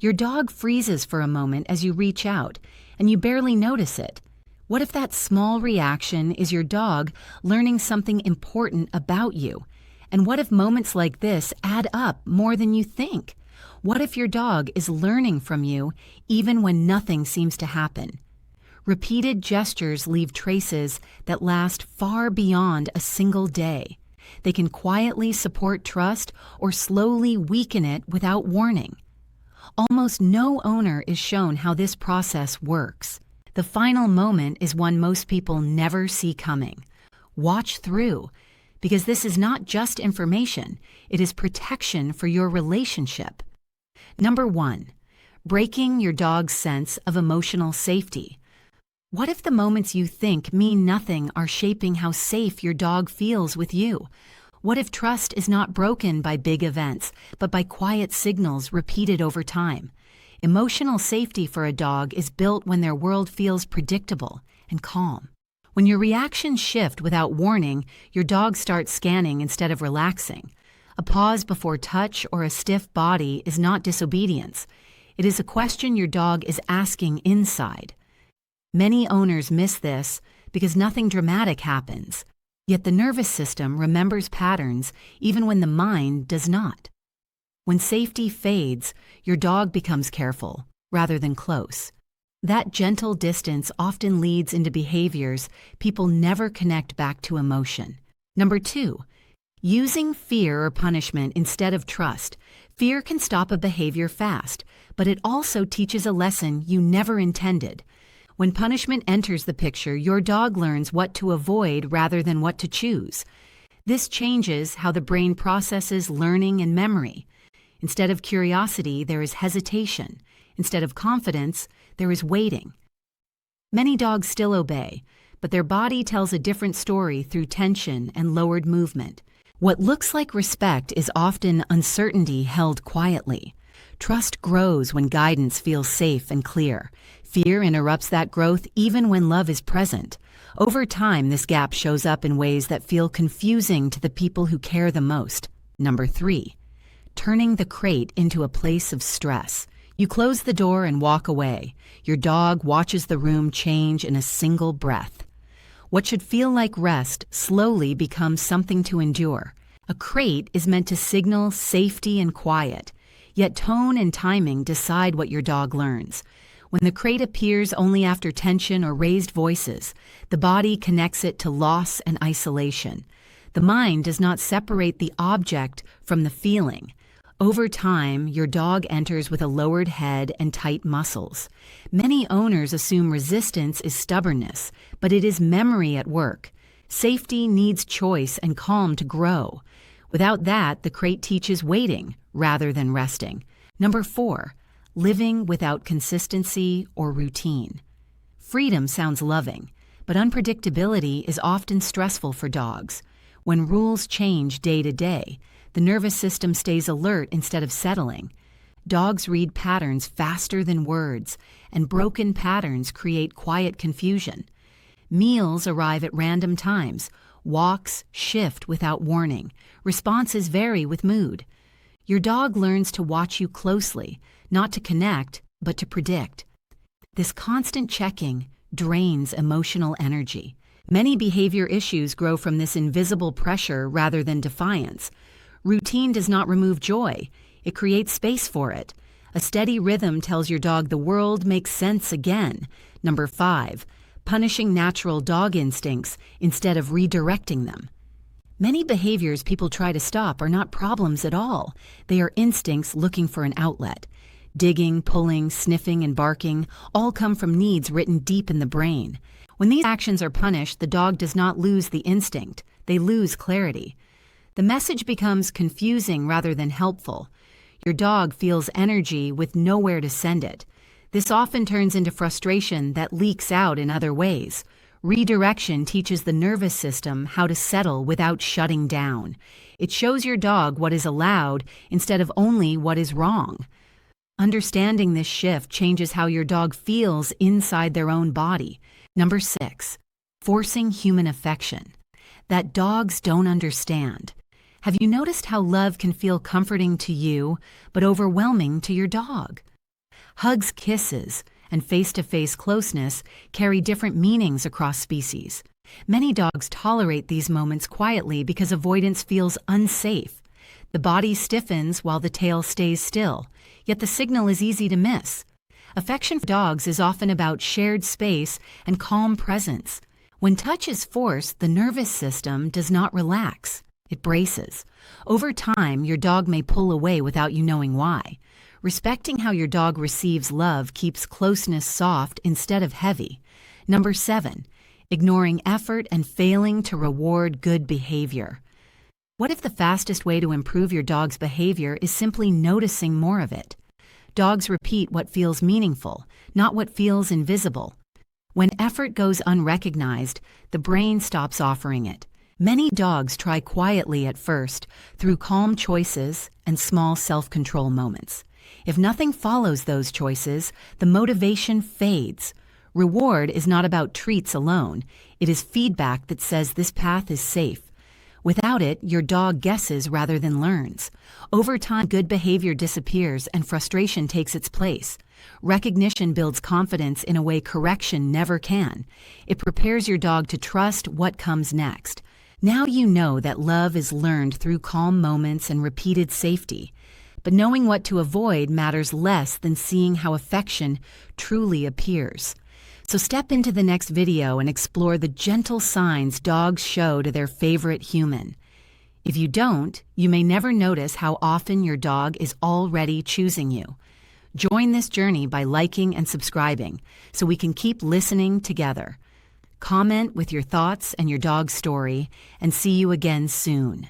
Your dog freezes for a moment as you reach out, and you barely notice it. What if that small reaction is your dog learning something important about you? And what if moments like this add up more than you think? What if your dog is learning from you even when nothing seems to happen? Repeated gestures leave traces that last far beyond a single day. They can quietly support trust or slowly weaken it without warning. Almost no owner is shown how this process works. The final moment is one most people never see coming. Watch through, because this is not just information, it is protection for your relationship. Number 1, breaking your dog's sense of emotional safety. What if the moments you think mean nothing are shaping how safe your dog feels with you? What if trust is not broken by big events, but by quiet signals repeated over time? Emotional safety for a dog is built when their world feels predictable and calm. When your reactions shift without warning, your dog starts scanning instead of relaxing. A pause before touch or a stiff body is not disobedience. It is a question your dog is asking inside. Many owners miss this because nothing dramatic happens. Yet the nervous system remembers patterns even when the mind does not. When safety fades, your dog becomes careful rather than close. That gentle distance often leads into behaviors people never connect back to emotion. Number 2, using fear or punishment instead of trust. Fear can stop a behavior fast, but it also teaches a lesson you never intended. When punishment enters the picture, your dog learns what to avoid rather than what to choose. This changes how the brain processes learning and memory. Instead of curiosity, there is hesitation. Instead of confidence, there is waiting. Many dogs still obey, but their body tells a different story through tension and lowered movement. What looks like respect is often uncertainty held quietly. Trust grows when guidance feels safe and clear. Fear interrupts that growth even when love is present. Over time, this gap shows up in ways that feel confusing to the people who care the most. Number 3, turning the crate into a place of stress. You close the door and walk away. Your dog watches the room change in a single breath. What should feel like rest slowly becomes something to endure. A crate is meant to signal safety and quiet, yet tone and timing decide what your dog learns. When the crate appears only after tension or raised voices, the body connects it to loss and isolation. The mind does not separate the object from the feeling. Over time, your dog enters with a lowered head and tight muscles. Many owners assume resistance is stubbornness, but it is memory at work. Safety needs choice and calm to grow. Without that, the crate teaches waiting rather than resting. Number 4, living without consistency or routine. Freedom sounds loving, but unpredictability is often stressful for dogs. When rules change day to day, the nervous system stays alert instead of settling. Dogs read patterns faster than words, and broken patterns create quiet confusion. Meals arrive at random times. Walks shift without warning. Responses vary with mood. Your dog learns to watch you closely, not to connect, but to predict. This constant checking drains emotional energy. Many behavior issues grow from this invisible pressure rather than defiance. Routine does not remove joy. It creates space for it. A steady rhythm tells your dog the world makes sense again. Number 5, punishing natural dog instincts instead of redirecting them. Many behaviors people try to stop are not problems at all. They are instincts looking for an outlet. Digging, pulling, sniffing, and barking all come from needs written deep in the brain. When these actions are punished, the dog does not lose the instinct. They lose clarity. The message becomes confusing rather than helpful. Your dog feels energy with nowhere to send it. This often turns into frustration that leaks out in other ways. Redirection teaches the nervous system how to settle without shutting down. It shows your dog what is allowed instead of only what is wrong. Understanding this shift changes how your dog feels inside their own body. Number 6, forcing human affection that dogs don't understand. Have you noticed how love can feel comforting to you, but overwhelming to your dog? Hugs, kisses, and face-to-face closeness carry different meanings across species. Many dogs tolerate these moments quietly because avoidance feels unsafe. The body stiffens while the tail stays still, yet the signal is easy to miss. Affection for dogs is often about shared space and calm presence. When touch is forced, the nervous system does not relax. It braces. Over time, your dog may pull away without you knowing why. Respecting how your dog receives love keeps closeness soft instead of heavy. Number 7, ignoring effort and failing to reward good behavior. What if the fastest way to improve your dog's behavior is simply noticing more of it? Dogs repeat what feels meaningful, not what feels invisible. When effort goes unrecognized, the brain stops offering it. Many dogs try quietly at first, through calm choices and small self-control moments. If nothing follows those choices, the motivation fades. Reward is not about treats alone. It is feedback that says this path is safe. Without it, your dog guesses rather than learns. Over time, good behavior disappears and frustration takes its place. Recognition builds confidence in a way correction never can. It prepares your dog to trust what comes next. Now you know that love is learned through calm moments and repeated safety. But knowing what to avoid matters less than seeing how affection truly appears. So step into the next video and explore the gentle signs dogs show to their favorite human. If you don't, you may never notice how often your dog is already choosing you. Join this journey by liking and subscribing so we can keep listening together. Comment with your thoughts and your dog's story, and see you again soon.